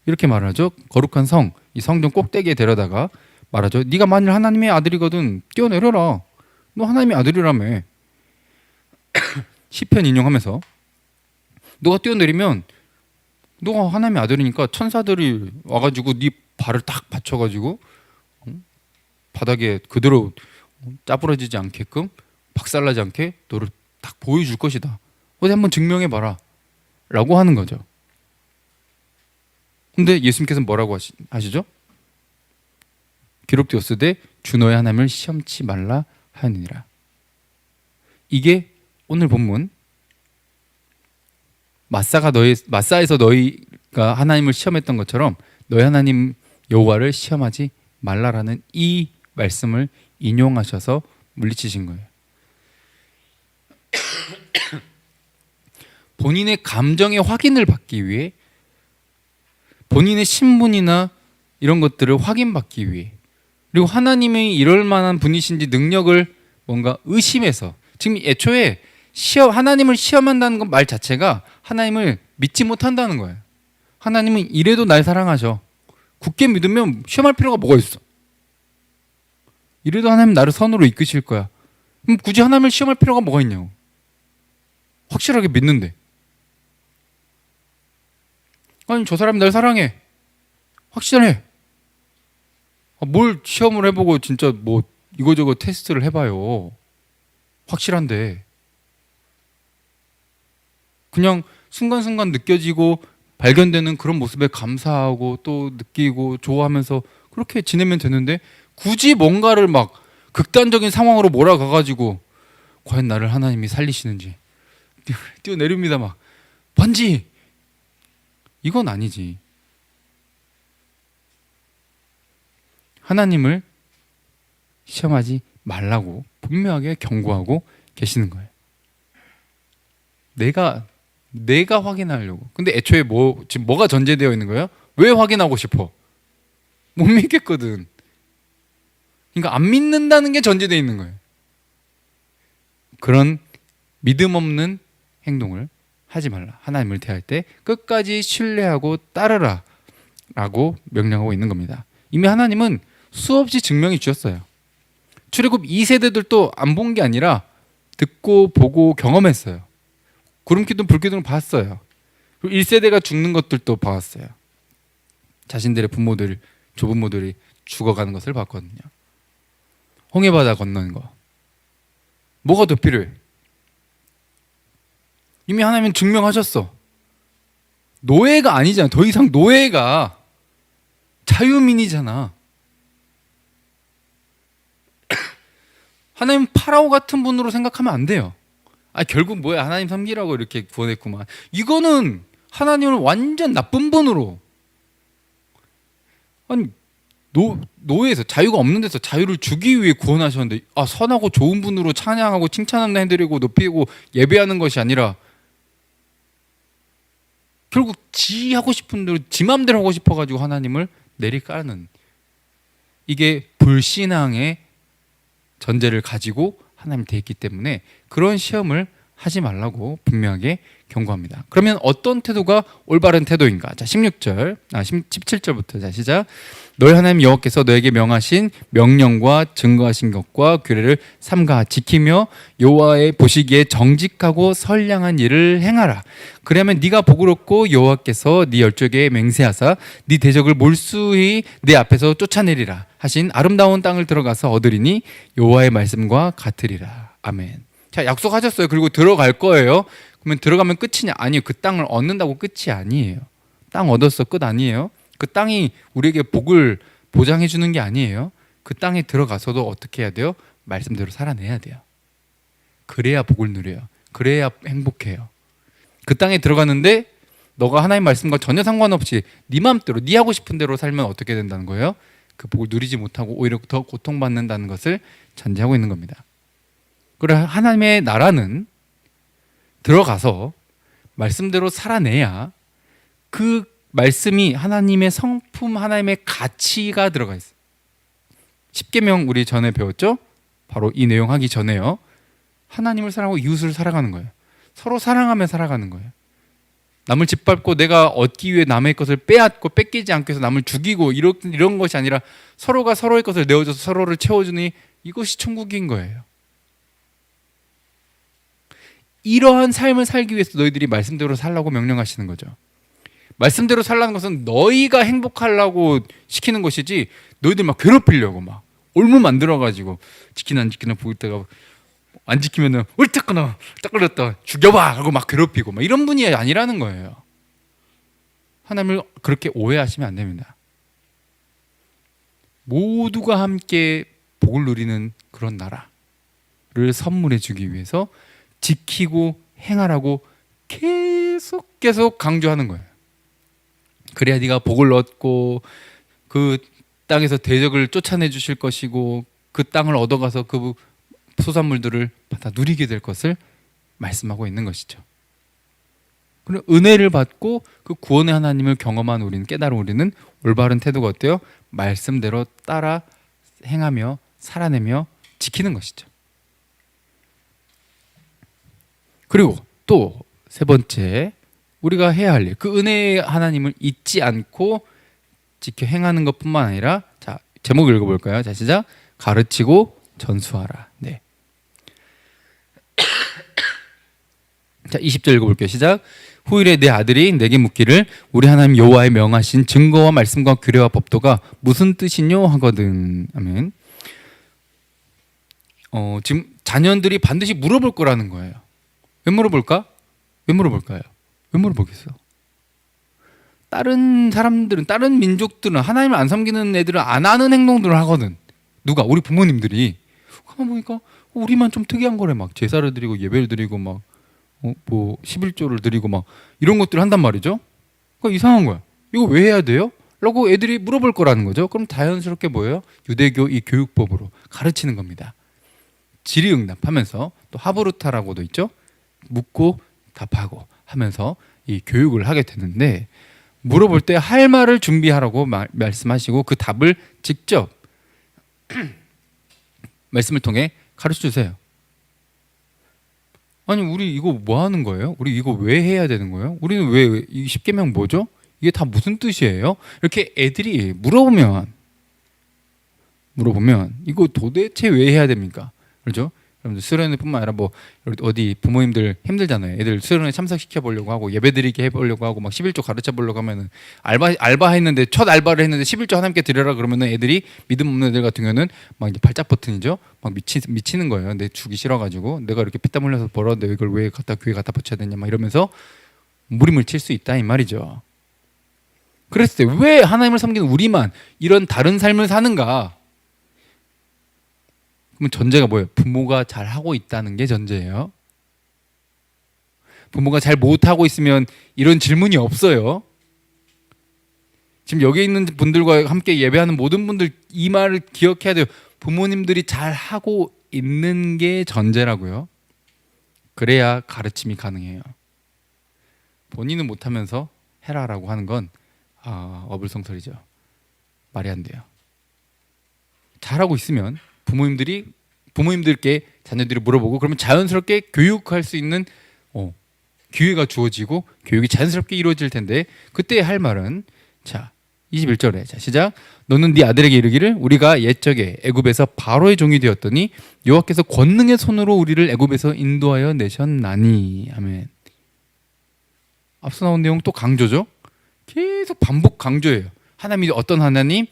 [SPEAKER 1] 이렇게 말하죠. 거룩한 성, 이 성전 꼭대기에 데려다가 말하죠. 네가 만일 하나님의 아들이거든 뛰어내려라. 너 하나님의 아들이라며. 시편 인용하면서 너가 뛰어내리면 너가 하나님의 아들이니까 천사들이 와가지고 네 발을 딱 받쳐가지고 바닥에 그대로 짜부러지지 않게끔 박살나지 않게 너를 딱 보여줄 것이다. 어디 한번 증명해봐라 라고 하는 거죠. 근데 예수님께서는 뭐라고 하시죠? 기록되었으되 주 너의 하나님을 시험치 말라 하느니라. 이게 오늘 본문 마사에서 너희가 하나님을 시험했던 것처럼 너희 하나님 여호와를 시험하지 말라라는 이 말씀을 인용하셔서 물리치신 거예요. 본인의 감정의 확인을 받기 위해 본인의 신분이나 이런 것들을 확인받기 위해 그리고 하나님이 이럴 만한 분이신지 능력을 뭔가 의심해서 지금 애초에 하나님을 시험한다는 것 말 자체가 하나님을 믿지 못한다는 거예요. 하나님은 이래도 날 사랑하셔. 굳게 믿으면 시험할 필요가 뭐가 있어. 이래도 하나님 나를 선으로 이끄실 거야. 그럼 굳이 하나님을 시험할 필요가 뭐가 있냐고. 확실하게 믿는데. 아니 저 사람이 날 사랑해. 확실해. 뭘 시험을 해보고 진짜 뭐 이거저거 테스트를 해봐요. 확실한데. 그냥 순간순간 느껴지고 발견되는 그런 모습에 감사하고 또 느끼고 좋아하면서 그렇게 지내면 되는데 굳이 뭔가를 막 극단적인 상황으로 몰아가가지고 과연 나를 하나님이 살리시는지 뛰어내립니다. 막 번지 이건 아니지. 하나님을 시험하지 말라고 분명하게 경고하고 계시는 거예요. 내가 확인하려고. 근데 애초에 지금 뭐가 전제되어 있는 거예요? 왜 확인하고 싶어? 못 믿겠거든. 그러니까 안 믿는다는 게 전제되어 있는 거예요. 그런 믿음 없는 행동을 하지 말라. 하나님을 대할 때 끝까지 신뢰하고 따르라 라고 명령하고 있는 겁니다. 이미 하나님은 수없이 증명해 주셨어요. 출애굽 2세대들도 안 본 게 아니라 듣고 보고 경험했어요. 구름기둥 불기둥을 봤어요. 그리고 1세대가 죽는 것들도 봤어요. 자신들의 부모들, 조부모들이 죽어가는 것을 봤거든요. 홍해바다 건너는 거. 뭐가 더 필요해? 이미 하나님은 증명하셨어. 노예가 아니잖아. 더 이상 노예가 자유민이잖아. 하나님 파라오 같은 분으로 생각하면 안 돼요. 결국 뭐야 하나님 섬기라고 이렇게 구원했구만. 이거는 하나님을 완전 나쁜 분으로 아니 노예에서 자유가 없는 데서 자유를 주기 위해 구원하셨는데 선하고 좋은 분으로 찬양하고 칭찬한다 해드리고 높이고 예배하는 것이 아니라 결국 지 하고 싶은 대로 지 맘대로 하고 싶어가지고 하나님을 내리까는, 이게 불신앙의 전제를 가지고 하나님 돼 있기 때문에 그런 시험을 하지 말라고 분명하게 경고합니다. 그러면 어떤 태도가 올바른 태도인가? 자, 17절부터 자, 시작. 너희 하나님 여호와께서 너에게 명하신 명령과 증거하신 것과 규례를 삼가 지키며 여호와의 보시기에 정직하고 선량한 일을 행하라. 그러면 네가 복을 얻고 여호와께서 네 열조에게 맹세하사 네 대적을 몰수히 네 앞에서 쫓아내리라 하신 아름다운 땅을 들어가서 얻으리니 여호와의 말씀과 같으리라. 아멘. 자, 약속하셨어요. 그리고 들어갈 거예요. 그러면 들어가면 끝이냐? 아니요. 그 땅을 얻는다고 끝이 아니에요. 땅 얻었어, 끝 아니에요. 그 땅이 우리에게 복을 보장해 주는 게 아니에요. 그 땅에 들어가서도 어떻게 해야 돼요? 말씀대로 살아내야 돼요. 그래야 복을 누려요. 그래야 행복해요. 그 땅에 들어가는데 너가 하나님 말씀과 전혀 상관없이 네 맘대로 네 하고 싶은 대로 살면 어떻게 된다는 거예요? 그 복을 누리지 못하고 오히려 더 고통받는다는 것을 전제하고 있는 겁니다. 그래, 하나님의 나라는 들어가서 말씀대로 살아내야 그 말씀이 하나님의 성품, 하나님의 가치가 들어가 있어요. 십계명 우리 전에 배웠죠? 바로 이 내용 하기 전에요. 하나님을 사랑하고 이웃을 사랑하는 거예요. 서로 사랑하며 살아가는 거예요. 남을 짓밟고 내가 얻기 위해 남의 것을 빼앗고 뺏기지 않기 위해서 남을 죽이고 이런 것이 아니라 서로가 서로의 것을 내어줘서 서로를 채워주니 이것이 천국인 거예요. 이러한 삶을 살기 위해서 너희들이 말씀대로 살라고 명령하시는 거죠. 말씀대로 살라는 것은 너희가 행복하려고 시키는 것이지 너희들 막 괴롭히려고 막 올무 만들어가지고 지키나 안 지키나 보일 때가 안 지키면은 옳다거나 딱 걸렸다 죽여봐 하고 막 괴롭히고 막 이런 분이 아니라는 거예요. 하나님을 그렇게 오해하시면 안 됩니다. 모두가 함께 복을 누리는 그런 나라를 선물해 주기 위해서 지키고 행하라고 계속 강조하는 거예요. 그래야 네가 복을 얻고 그 땅에서 대적을 쫓아내 주실 것이고 그 땅을 얻어가서 그 소산물들을 받아 누리게 될 것을 말씀하고 있는 것이죠. 그리고 은혜를 받고 그 구원의 하나님을 경험한 우리는, 깨달은 우리는 올바른 태도가 어때요? 말씀대로 따라 행하며 살아내며 지키는 것이죠. 그리고 또 세 번째, 우리가 해야 할 일, 그 은혜의 하나님을 잊지 않고 지켜 행하는 것뿐만 아니라, 자, 제목 읽어볼까요? 자, 시작. 가르치고 전수하라. 네. 자, 20절 읽어볼게요. 시작. 후일에 내 아들이 내게 묻기를 우리 하나님 여호와의 명하신 증거와 말씀과 규례와 법도가 무슨 뜻이뇨 하거든. 아멘. 지금 자녀들이 반드시 물어볼 거라는 거예요. 왜 물어볼까? 왜 물어볼까요? 왜 물어보겠어? 다른 사람들은, 다른 민족들은, 하나님을 안 섬기는 애들은 안 하는 행동들을 하거든. 누가? 우리 부모님들이. 가만 보니까 우리만 좀 특이한 거래. 막 제사를 드리고 예배를 드리고 막 뭐 11조를 드리고 막 이런 것들을 한단 말이죠. 그러니까 이상한 거야. 이거 왜 해야 돼요? 라고 애들이 물어볼 거라는 거죠. 그럼 자연스럽게 뭐예요? 유대교 이 교육법으로 가르치는 겁니다. 질의응답하면서, 또 하브루타라고도 있죠. 묻고 답하고 하면서 이 교육을 하게 되는데, 물어볼 때 할 말을 준비하라고 말씀하시고 그 답을 직접 말씀을 통해 가르쳐 주세요. 아니, 우리 이거 뭐 하는 거예요? 우리 이거 왜 해야 되는 거예요? 우리는 왜 이 십계명 뭐죠? 이게 다 무슨 뜻이에요? 이렇게 애들이 물어보면 이거 도대체 왜 해야 됩니까? 그렇죠? 여러분들 수련회뿐만 아니라 뭐 어디 부모님들 힘들잖아요. 애들 수련회 참석시켜 보려고 하고 예배드리게 해보려고 하고 막 11조 가르쳐 보려고 하면은 알바 했는데, 첫 알바를 했는데 11조 하나님께 드려라 그러면은 애들이, 믿음 없는 애들 같은 경우는 막 이제 발작 버튼이죠. 막 미치는 거예요. 내 주기 싫어가지고 내가 이렇게 피땀 흘려서 벌었는데 이걸 왜 갖다 교회 갖다 바쳐야 되냐 막 이러면서 무림을 칠 수 있다 이 말이죠. 그랬을 때 왜 하나님을 섬기는 우리만 이런 다른 삶을 사는가? 그럼 전제가 뭐예요? 부모가 잘 하고 있다는 게 전제예요. 부모가 잘 못하고 있으면 이런 질문이 없어요. 지금 여기 있는 분들과 함께 예배하는 모든 분들 이 말을 기억해야 돼요. 부모님들이 잘 하고 있는 게 전제라고요. 그래야 가르침이 가능해요. 본인은 못하면서 해라라고 하는 건 어불성설이죠. 말이 안 돼요. 잘하고 있으면 부모님들께 자녀들이 물어보고 그러면 자연스럽게 교육할 수 있는 기회가 주어지고 교육이 자연스럽게 이루어질 텐데 그때 할 말은 자 21절에 자 시작 너는 네 아들에게 이르기를 우리가 옛적에 애굽에서 바로의 종이 되었더니 여호와께서 권능의 손으로 우리를 애굽에서 인도하여 내셨나니 아멘. 앞서 나온 내용 또 강조죠. 계속 반복 강조해요. 하나님이 어떤 하나님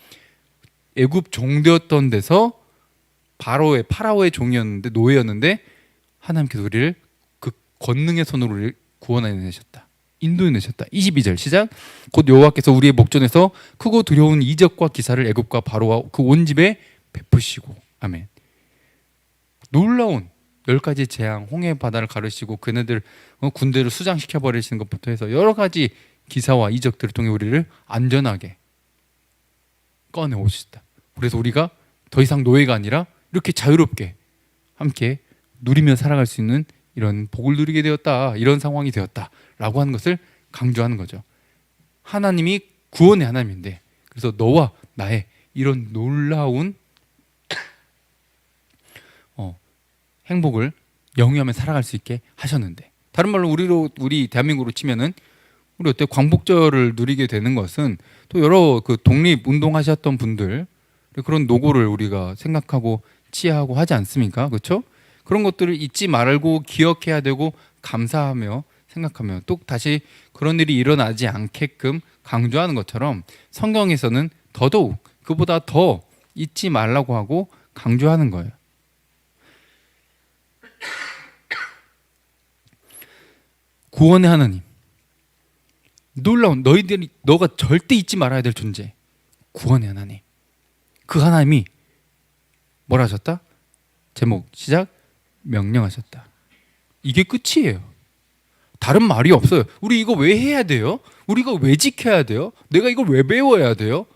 [SPEAKER 1] 애굽 종되었던 데서 파라오의 종이었는데 노예였는데 하나님께서 우리를 그 권능의 손으로 우리를 구원해내셨다. 인도해내셨다. 22절 시작 곧 여호와께서 우리의 목전에서 크고 두려운 이적과 기사를 애굽과 바로와 그 온 집에 베푸시고 아멘. 놀라운 10가지 재앙 홍해 바다를 가르시고 그네들 군대를 수장시켜 버리시는 것부터 해서 여러 가지 기사와 이적들을 통해 우리를 안전하게 꺼내 오셨다. 그래서 우리가 더 이상 노예가 아니라 이렇게 자유롭게 함께 누리며 살아갈 수 있는 이런 복을 누리게 되었다. 이런 상황이 되었다라고 하는 것을 강조하는 거죠. 하나님이 구원의 하나님인데 그래서 너와 나의 이런 놀라운 행복을 영위하며 살아갈 수 있게 하셨는데 다른 말로 우리 대한민국으로 치면은 우리 어때 광복절을 누리게 되는 것은 또 여러 그 독립 운동하셨던 분들 그런 노고를 우리가 생각하고 치하하고 하지 않습니까? 그렇죠? 그런 것들을 잊지 말고 기억해야 되고 감사하며 생각하며 또 다시 그런 일이 일어나지 않게끔 강조하는 것처럼 성경에서는 더더욱 그보다 더 잊지 말라고 하고 강조하는 거예요. 구원의 하나님 놀라운 너가 절대 잊지 말아야 될 존재 구원의 하나님 그 하나님이 뭐라 하셨다? 제목 시작 명령하셨다. 이게 끝이에요. 다른 말이 없어요. 우리 이거 왜 해야 돼요? 우리가 왜 지켜야 돼요? 내가 이걸 왜 배워야 돼요?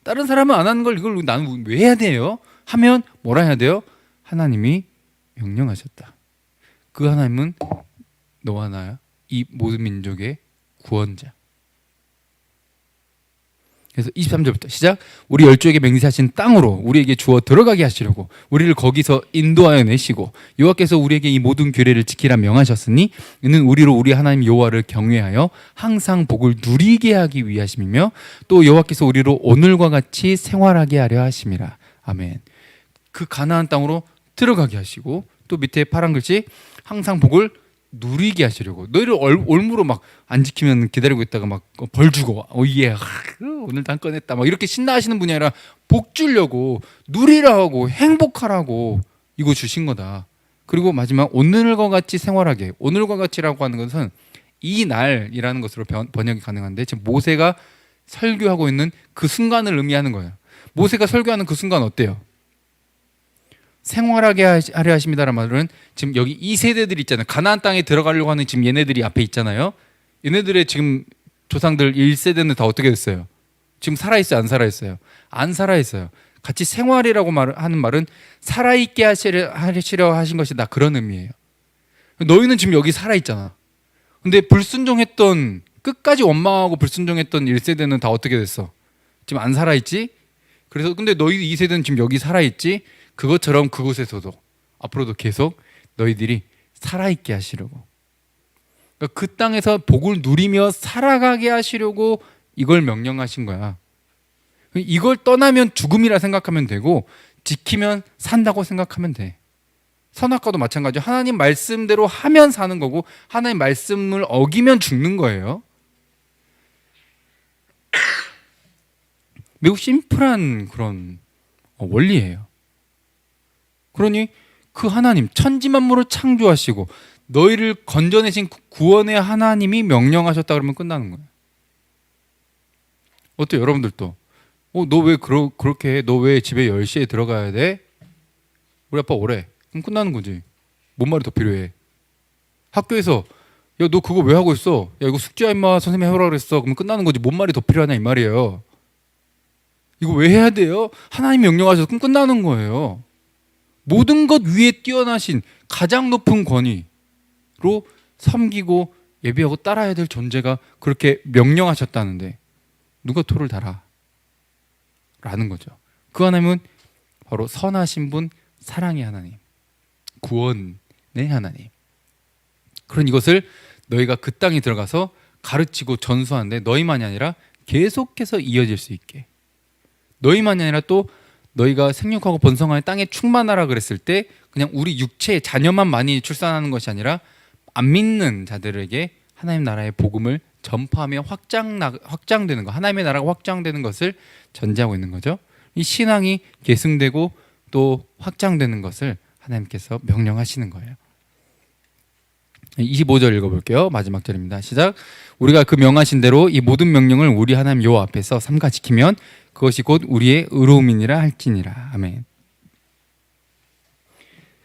[SPEAKER 1] 다른 사람은 안 하는 걸 이걸 나는 왜 해야 돼요? 하면 뭐라 해야 돼요? 하나님이 명령하셨다. 그 하나님은 너와 나야 이 모든 민족의 구원자. 그래서 23절부터 시작 우리 열조에게 맹세하신 땅으로 우리에게 주어 들어가게 하시려고 우리를 거기서 인도하여 내시고 여호와께서 우리에게 이 모든 규례를 지키라 명하셨으니 이는 우리로 우리 하나님 여호와를 경외하여 항상 복을 누리게 하기 위하심이며 또 여호와께서 우리로 오늘과 같이 생활하게 하려 하심이라. 아멘. 그 가나안 땅으로 들어가게 하시고 또 밑에 파란 글씨 항상 복을 누리게 하시려고 너희를 올무로 막 안 지키면 기다리고 있다가 막 벌 주고 오예 오늘도 한 건 했다 막 이렇게 신나하시는 분이 아니라 복 주려고 누리라고 행복하라고 이거 주신 거다. 그리고 마지막 오늘과 같이 생활하게 오늘과 같이라고 하는 것은 이 날이라는 것으로 번역이 가능한데 지금 모세가 설교하고 있는 그 순간을 의미하는 거예요. 모세가 설교하는 그 순간 어때요? 생활하게 하려 하십니다라는 말은 지금 여기 이 세대들 있잖아요. 가나안 땅에 들어가려고 하는 지금 얘네들이 앞에 있잖아요. 얘네들의 지금 조상들 1세대는 다 어떻게 됐어요? 지금 살아있어요? 안 살아있어요? 안 살아있어요. 같이 생활이라고 하는 말은 살아있게 하시려 하신 것이다. 그런 의미예요. 너희는 지금 여기 살아있잖아. 근데 불순종했던 끝까지 원망하고 불순종했던 1세대는 다 어떻게 됐어? 지금 안 살아있지? 그래서 근데 너희 2세대는 지금 여기 살아있지? 그것처럼 그곳에서도 앞으로도 계속 너희들이 살아있게 하시려고 그러니까 그 땅에서 복을 누리며 살아가게 하시려고 이걸 명령하신 거야. 이걸 떠나면 죽음이라 생각하면 되고 지키면 산다고 생각하면 돼. 선악과도 마찬가지로 하나님 말씀대로 하면 사는 거고 하나님 말씀을 어기면 죽는 거예요. 매우 심플한 그런 원리예요. 그러니 그 하나님 천지만물을 창조하시고 너희를 건져내신 구원의 하나님이 명령하셨다 그러면 끝나는 거예요. 어때요? 여러분들도 너 왜 그렇게 해? 너 왜 집에 10시에 들어가야 돼? 우리 아빠 오래. 그럼 끝나는 거지. 뭔 말이 더 필요해? 학교에서 야 너 그거 왜 하고 있어? 야 이거 숙제야 임마 선생님이 해보라 그랬어. 그러면 끝나는 거지. 뭔 말이 더 필요하냐 이 말이에요. 이거 왜 해야 돼요? 하나님 명령하셔서 그럼 끝나는 거예요. 모든 것 위에 뛰어나신 가장 높은 권위로 섬기고 예배하고 따라야 될 존재가 그렇게 명령하셨다는데 누가 토를 달아? 라는 거죠. 그 하나님은 바로 선하신 분, 사랑의 하나님, 구원의 하나님. 그런 이것을 너희가 그 땅에 들어가서 가르치고 전수하는데 너희만이 아니라 계속해서 이어질 수 있게, 너희만이 아니라 또 너희가 생육하고 번성하여 땅에 충만하라 그랬을 때 그냥 우리 육체의 자녀만 많이 출산하는 것이 아니라 안 믿는 자들에게 하나님 나라의 복음을 전파하며 확장되는 것, 하나님의 나라가 확장되는 것을 전제하고 있는 거죠. 이 신앙이 계승되고 또 확장되는 것을 하나님께서 명령하시는 거예요. 25절 읽어볼게요. 마지막 절입니다. 시작. 우리가 그 명하신 대로 이 모든 명령을 우리 하나님 여호와 앞에서 삼가 지키면 그것이 곧 우리의 의로움이니라 할지니라. 아멘.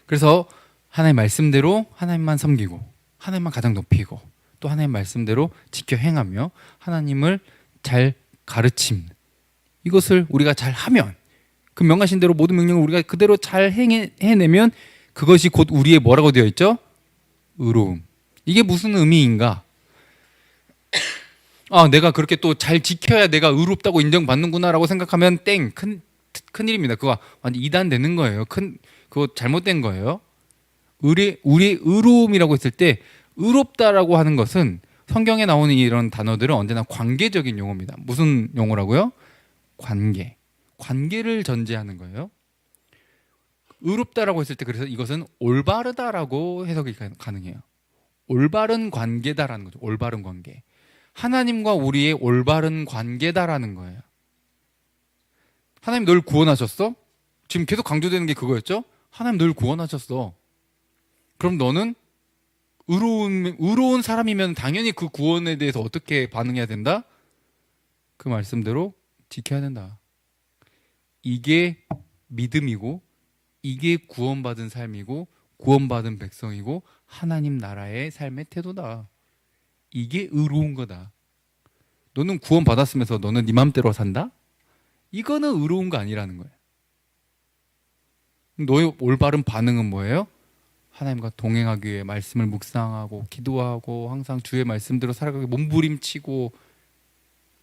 [SPEAKER 1] 그래서 하나님 말씀대로 하나님만 섬기고 하나님만 가장 높이고 또 하나님 말씀대로 지켜 행하며 하나님을 잘 가르침, 이것을 우리가 잘 하면, 그 명하신 대로 모든 명령을 우리가 그대로 잘 해내면 그것이 곧 우리의 뭐라고 되어 있죠? 의로움. 이게 무슨 의미인가? 내가 그렇게 또 잘 지켜야 내가 의롭다고 인정받는구나라고 생각하면 큰일입니다. 그거 완전 이단되는 거예요. 그거 잘못된 거예요. 우리의 의로움이라고 했을 때 의롭다라고 하는 것은 성경에 나오는 이런 단어들은 언제나 관계적인 용어입니다. 무슨 용어라고요? 관계를 전제하는 거예요. 의롭다라고 했을 때 그래서 이것은 올바르다라고 해석이 가능해요. 올바른 관계다라는 거죠. 올바른 관계. 하나님과 우리의 올바른 관계다라는 거예요. 하나님 널 구원하셨어? 지금 계속 강조되는 게 그거였죠? 하나님 널 구원하셨어. 그럼 너는 의로운 사람이면 당연히 그 구원에 대해서 어떻게 반응해야 된다? 그 말씀대로 지켜야 된다. 이게 믿음이고 이게 구원받은 삶이고 구원받은 백성이고 하나님 나라의 삶의 태도다. 이게 의로운 거다. 너는 구원받았으면서 너는 네 맘대로 산다? 이거는 의로운 거 아니라는 거예요. 너의 올바른 반응은 뭐예요? 하나님과 동행하기 위해 말씀을 묵상하고 기도하고 항상 주의 말씀대로 살아가기, 몸부림치고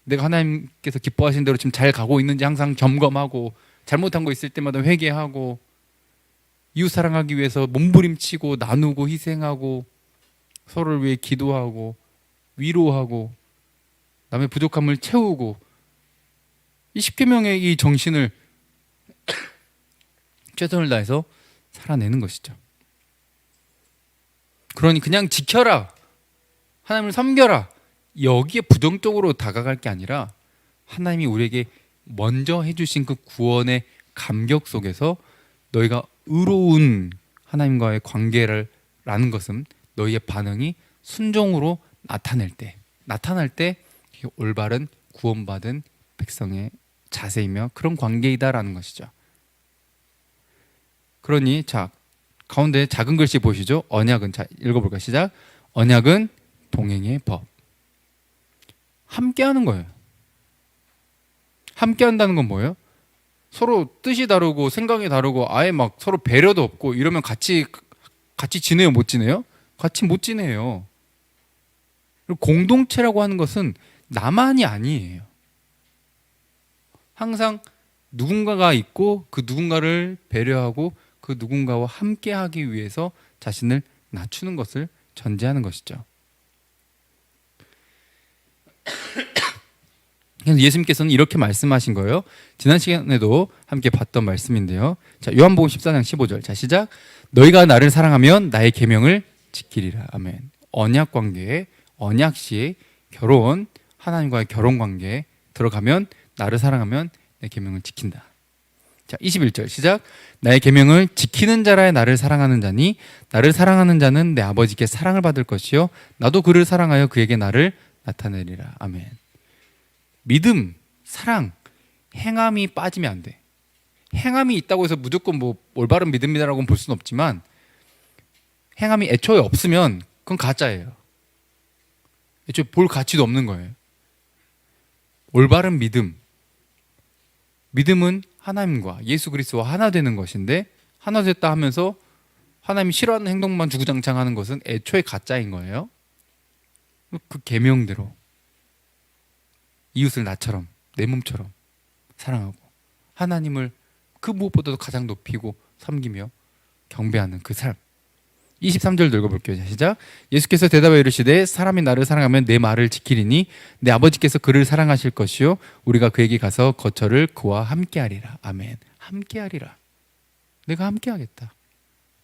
[SPEAKER 1] 내가 하나님께서 기뻐하신 대로 지금 잘 가고 있는지 항상 점검하고 잘못한 거 있을 때마다 회개하고 이웃 사랑하기 위해서 몸부림치고 나누고 희생하고 서로를 위해 기도하고 위로하고 남의 부족함을 채우고 이 십계명의 이 정신을 최선을 다해서 살아내는 것이죠. 그러니 그냥 지켜라, 하나님을 섬겨라, 여기에 부정적으로 다가갈 게 아니라 하나님이 우리에게 먼저 해주신 그 구원의 감격 속에서 너희가 의로운 하나님과의 관계라는 것은 너희의 반응이 순종으로 나타날 때 올바른 구원받은 백성의 자세이며 그런 관계이다라는 것이죠. 그러니 자, 가운데 작은 글씨 보시죠. 언약은, 자 읽어볼까요? 시작. 언약은 동행의 법. 함께 하는 거예요. 함께 한다는 건 뭐예요? 서로 뜻이 다르고 생각이 다르고 아예 막 서로 배려도 없고 이러면 같이 지내요, 못 지내요? 같이 못 지내요. 그리고 공동체라고 하는 것은 나만이 아니에요. 항상 누군가가 있고 그 누군가를 배려하고 그 누군가와 함께 하기 위해서 자신을 낮추는 것을 전제하는 것이죠. 그래서 예수님께서는 이렇게 말씀하신 거예요. 지난 시간에도 함께 봤던 말씀인데요. 자, 요한복음 14장 15절. 자, 시작. 너희가 나를 사랑하면 나의 계명을 지키리라. 아멘. 언약 관계에, 언약시에 결혼, 하나님과의 결혼 관계에 들어가면 나를 사랑하면 내 계명을 지킨다. 자, 21절 시작. 나의 계명을 지키는 자라야 나를 사랑하는 자니 나를 사랑하는 자는 내 아버지께 사랑을 받을 것이요 나도 그를 사랑하여 그에게 나를 나타내리라. 아멘. 믿음, 사랑, 행함이 빠지면 안 돼. 행함이 있다고 해서 무조건 뭐 올바른 믿음이라고는 볼 수는 없지만 행함이 애초에 없으면 그건 가짜예요. 애초에 볼 가치도 없는 거예요. 올바른 믿음은 하나님과 예수 그리스도와 하나 되는 것인데 하나 됐다 하면서 하나님이 싫어하는 행동만 주구장창 하는 것은 애초에 가짜인 거예요. 그 계명대로 이웃을 나처럼 내 몸처럼 사랑하고 하나님을 그 무엇보다도 가장 높이고 섬기며 경배하는 그 삶. 23절 읽어볼게요. 시작. 예수께서 대답하여 이르시되 사람이 나를 사랑하면 내 말을 지키리니 내 아버지께서 그를 사랑하실 것이요 우리가 그에게 가서 거처를 그와 함께하리라. 아멘. 함께하리라. 내가 함께하겠다.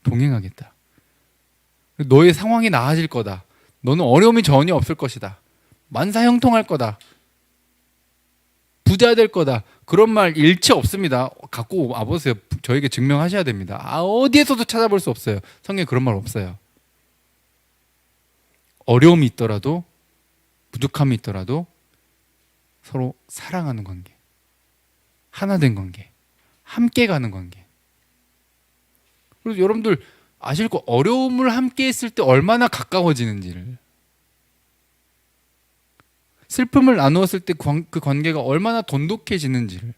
[SPEAKER 1] 동행하겠다. 너의 상황이 나아질 거다. 너는 어려움이 전혀 없을 것이다. 만사형통할 거다. 부자 될 거다. 그런 말 일체 없습니다. 갖고 와보세요. 저에게 증명하셔야 됩니다. 어디에서도 찾아볼 수 없어요. 성경에 그런 말 없어요. 어려움이 있더라도 부족함이 있더라도 서로 사랑하는 관계, 하나 된 관계, 함께 가는 관계. 그래서 여러분들 아실 거 어려움을 함께 했을 때 얼마나 가까워지는지를, 슬픔을 나누었을 때 그 관계가 얼마나 돈독해지는지를,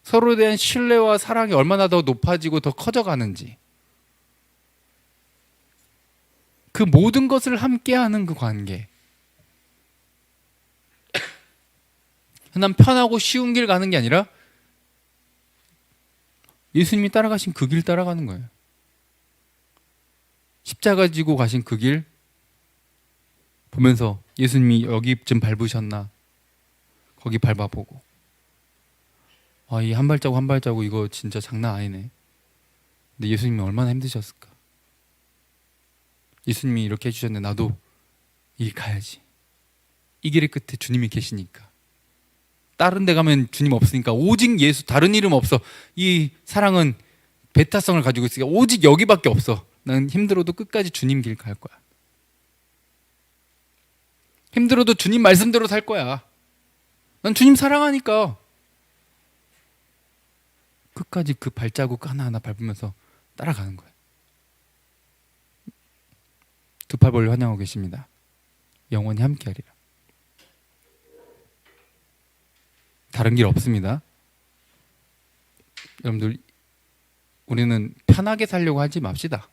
[SPEAKER 1] 서로에 대한 신뢰와 사랑이 얼마나 더 높아지고 더 커져가는지, 그 모든 것을 함께하는 그 관계. 난 편하고 쉬운 길 가는 게 아니라 예수님이 따라가신 그 길 따라가는 거예요. 십자가 지고 가신 그 길 보면서 예수님이 여기쯤 밟으셨나 거기 밟아보고, 이 한 발자국 한 발자국 이거 진짜 장난 아니네. 근데 예수님이 얼마나 힘드셨을까. 예수님이 이렇게 해주셨는데 나도 이 길 가야지. 이 길의 끝에 주님이 계시니까. 다른 데 가면 주님 없으니까 오직 예수, 다른 이름 없어. 이 사랑은 배타성을 가지고 있으니까 오직 여기밖에 없어. 난 힘들어도 끝까지 주님 길 갈 거야. 힘들어도 주님 말씀대로 살 거야. 난 주님 사랑하니까. 끝까지 그 발자국 하나하나 밟으면서 따라가는 거예요. 두 팔 벌려 환영하고 계십니다. 영원히 함께하리라. 다른 길 없습니다. 여러분들, 우리는 편하게 살려고 하지 맙시다.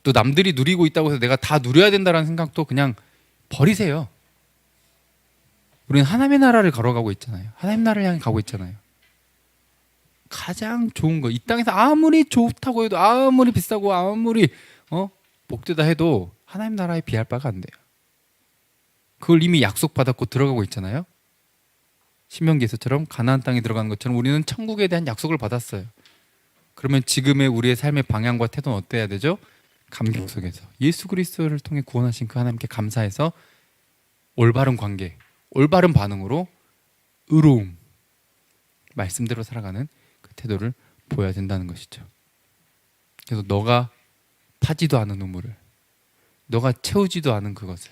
[SPEAKER 1] 또 남들이 누리고 있다고 해서 내가 다 누려야 된다는 생각도 그냥 버리세요. 우리는 하나님의 나라를 걸어가고 있잖아요. 하나님 나라를 향해 가고 있잖아요. 가장 좋은 거, 이 땅에서 아무리 좋다고 해도, 아무리 비싸고 아무리 복되다 해도 하나님 나라에 비할 바가 안 돼요. 그걸 이미 약속받았고 들어가고 있잖아요. 신명기에서처럼 가나안 땅에 들어가는 것처럼 우리는 천국에 대한 약속을 받았어요. 그러면 지금의 우리의 삶의 방향과 태도는 어때야 되죠? 감격 속에서 예수 그리스도를 통해 구원하신 그 하나님께 감사해서 올바른 관계, 올바른 반응으로 의로움, 말씀대로 살아가는 그 태도를 보여야 된다는 것이죠. 그래서 너가 타지도 않은 우물을, 너가 채우지도 않은 그것을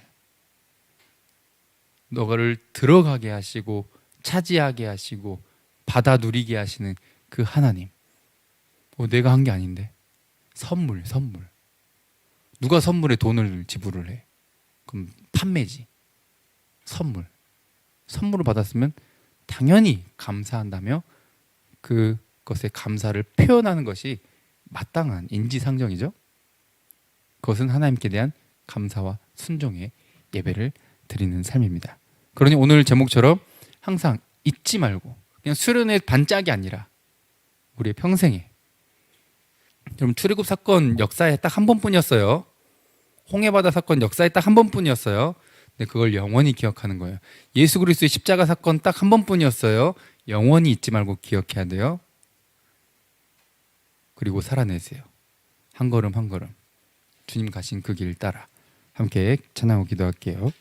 [SPEAKER 1] 너를 들어가게 하시고 차지하게 하시고 받아 누리게 하시는 그 하나님. 내가 한 게 아닌데. 선물. 누가 선물에 돈을 지불을 해? 그럼 판매지. 선물을 받았으면 당연히 감사한다며 그것에 감사를 표현하는 것이 마땅한 인지상정이죠. 그것은 하나님께 대한 감사와 순종의 예배를 드리는 삶입니다. 그러니 오늘 제목처럼 항상 잊지 말고, 그냥 수련의 반짝이 아니라 우리의 평생에, 여러분 출애굽 사건 역사에 딱 한 번뿐이었어요. 홍해바다 사건 역사에 딱 한 번뿐이었어요. 근데 그걸 영원히 기억하는 거예요. 예수 그리스도의 십자가 사건 딱 한 번뿐이었어요. 영원히 잊지 말고 기억해야 돼요. 그리고 살아내세요. 한 걸음 한 걸음 주님 가신 그 길 따라 함께 찬양하고 기도할게요.